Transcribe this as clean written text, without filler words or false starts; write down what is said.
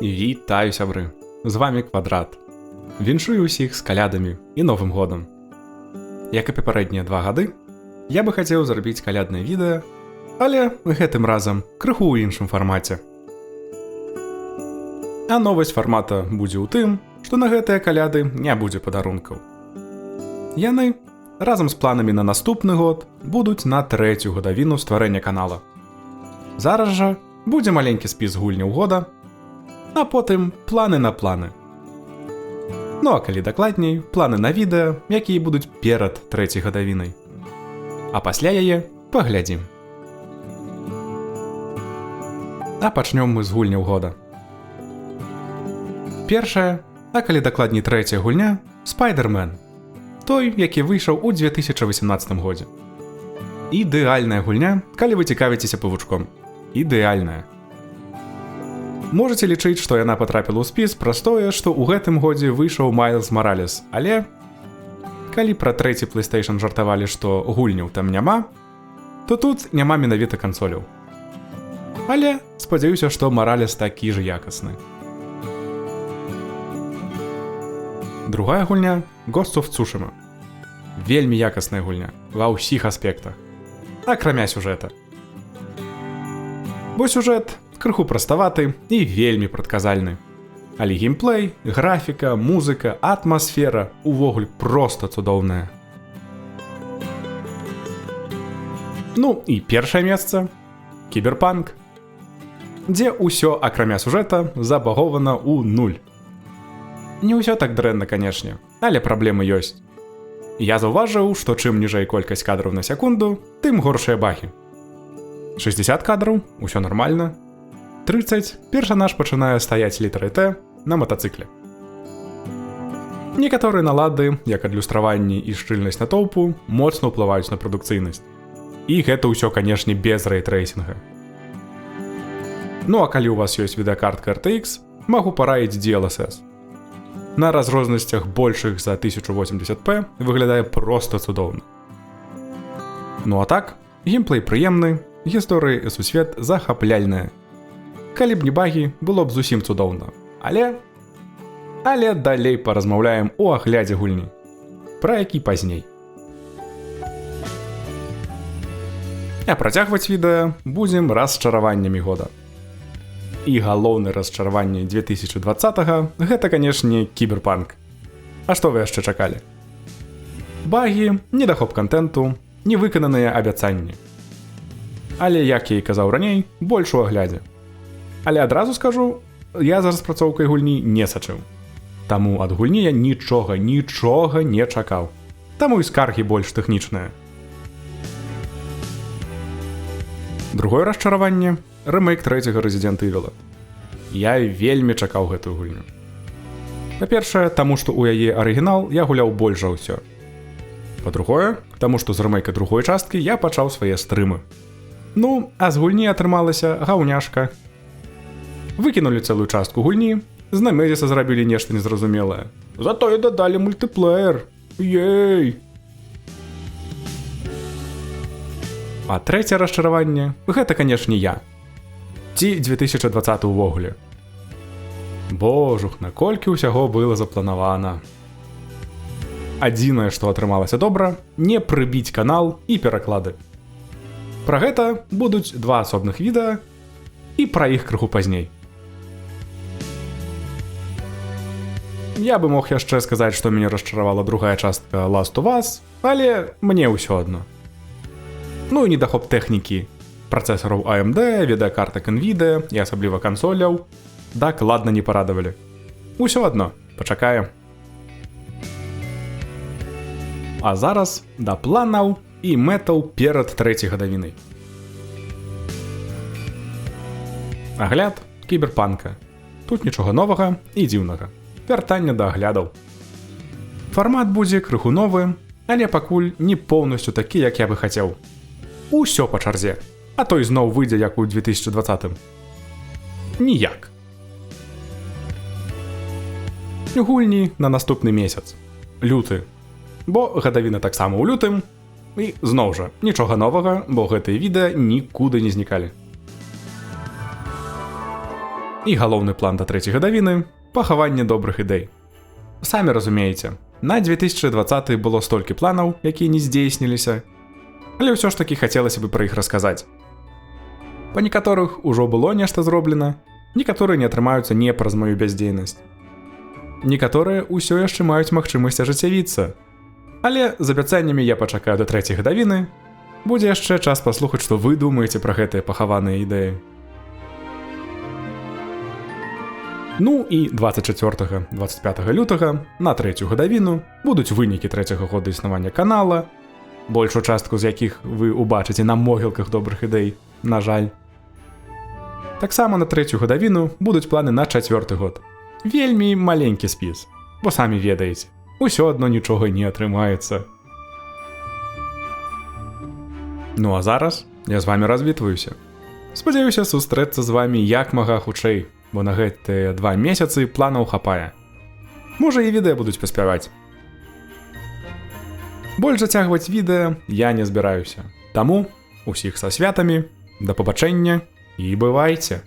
Вітаю, сябры! З вами Квадрат. Віншую ўсіх з калядамі і Новым годам. Як і папярэднія 2 гады, я бы хацеў зрабіць каляднае відэа, але гэтым разам крыху ў іншым фармаце. А новасць фармата будзе ў тым, што на гэтыя каляды не будзе падарункаў. Яны, разам з планамі на наступны год, будуць на 3-ю гадавіну стварэння канала. Зараз жа будзе маленькі спіс гульняў года, а потым планы на планы. Ну а калі дакладней, планы на відэа, якія будуць перад 3-й гадавінай. А пасля яе паглядзім. А пачнём мы з гульняў года. Першая, а калі дакладней 3-я гульня, Spider-Man. Той, які выйшаў у 2018 годзе. Ідэальная гульня, калі вы цікавіцеся павучком. Ідэальная. Можаце лічыць, што яна патрапіла ў спіс праз тое, што ў гэтым годзе выйшаў Майлз Маралес, але калі пра 3-й PlayStation жартавалі, што гульняў там няма, то тут няма менавіта кансоляў. Але спадзяюся, што Маралес такі ж якасны. Другая гульня Ghost of Tsushima. Вельмі якасная гульня ва ўсіх аспектах, акрамя сюжэта. Бо сюжэт крыху праставаты і вельмі прадказальны. Але геймплей, графіка, музыка, атмасфера увогуле проста цудоўная. Ну і першае месца – Кіберпанк, дзе ўсё, акрамя сюжэта, забагована ў 0. Не ўсё так дрэнна, канешне, але праблемы ёсць. Я заўважыў, што чым ніжэй колькасць кадраў на секунду, тым горшыя багі. 60 кадраў – усё нармальна. 30 персанаж пачынае стаяць літарай Т на матацыкле. Некаторыяналады, як адлюстраванні і шчыльнасць натоўпу, моцна ўплываюць на прадукцыйнасць. І гэта ўсё, канешне, без рэйтрэйсінга. Ну а калі ў вас ёсць відэакартка RTX, магу параіць DLSS. На разрознасцях большых за 1080p выглядае проста цудоўна. Ну а так, геймплей прыемны, гісторыя і сусвет захапляльная. Калі б не багі, было б зусім цудоўна. Але далей паразмаўляем у аглядзе гульні. Пра які пазней. А працягваць відэа будзем расчараваннямі года. І галоўнае расчараванне 2020-го – гэта, канешне, Кіберпанк. А што вы яшчэ чакалі? Багі, недахоп кантэнту, невыкананыя абяцанні. Але, як я і казаў раней, больш у аглядзе. Але адразу скажу, я за распрацоўкай гульні не сачыў. Таму ад гульні я нічога не чакаў. Таму і скаргі больш тэхнічныя. Другое расчараванне – рэмейк 3-го Resident Evil. Я вельмі чакаў гэтую гульню. Па-першае, таму што ў яе арыгінал я гуляў больш за ўсё. Па-другое, таму што з рэмейка другой часткі я пачаў свае стрымы. Ну, а з гульні атрымалася гаўняшка. Выкінулі цэлую частку гульні, з Немезіса зрабілі нешта незразумелае. Затое дадалі мультыплеер. Ей! А трэцяе расчараванне – гэта, канешне, я. Ці 2020 увогуле. Божух, наколькі ўсяго было запланавана. Адзінае, што атрымалася добра – не прыбіць канал і пераклады. Пра гэта будуць 2 асобных відэа і пра іх крыху пазней. Я бы мог яшчэ сказаць, што мяне расчаравала другая частка Last of Us, але мне ўсё адно. Ну і недахоп тэхнікі, працэсараў AMD, відэакартак NVIDIA і асабліва кансоляў дакладна не парадавалі. Усё адно, пачакаем. А зараз да планаў і мэтаў перад 3-й гадавінай. Агляд Кіберпанка. Тут нічога новага і дзіўнага. Вяртанне да аглядаў. Фармат будзе крыху новы, але пакуль не поўнасцю такі, як я бы хацеў. Усё па чарзе, а то і зноў выйдзе, як у 2020-м. Ніяк. Гульні на наступны месяц. Люты. Бо гадавіна таксама ў лютым. І зноў жа, нічога новага, бо гэтыя відэа нікуды не знікалі. І галоўны план да 3-й гадавіны – пахаванне добрых ідэй. Самі разумееце, на 2020 было столькі планаў, якія не здзейсніліся, але ўсё ж такі хацелася бы пра іх расказаць. Па некаторых ужо было нешта зроблена, некаторыя не атрымаюцца не праз маю бяздзейнасць. Некаторыя ўсё яшчэ маюць магчымасць ажыццявіцца. Але з абяцаннямі я пачакаю да 3-й гадавіны, будзе яшчэ час паслухаць, што вы думаеце пра гэтыя пахаваныя ідэі. Ну і 24-25 лютага на 3-ю гадавіну будуць вынікі 3-го года існавання канала, большую частку з якіх вы ўбачыце на могілках добрых ідэй, на жаль. Таксама на 3-ю гадавіну будуць планы на 4-й год. Вельмі маленькі спіс, бо самі ведаеце, усё адно нічога не атрымаецца. Ну а зараз я з вамі развітваюся. Спадзяюся сустрэцца з вамі як мага хутчэй, бо на гэтыя 2 месяцы планаў хапае. Можа і відэа будуць паспяваць. Больш зацягваць відэа я не збіраюся. Таму усіх са святамі, да пабачэння і бывайце!